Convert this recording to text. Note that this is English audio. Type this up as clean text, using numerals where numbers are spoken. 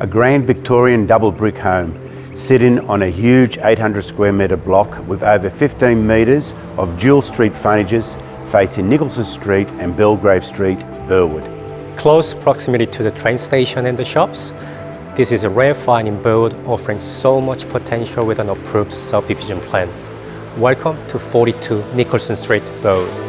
A grand Victorian double brick home sitting on a huge 800 square metre block with over 15 metres of dual street frontages facing Nicholson Street and Belgrave Street, Burwood. Close proximity to the train station and the shops. This is a rare find in Burwood, offering so much potential with an approved subdivision plan. Welcome to 42 Nicholson Street, Burwood.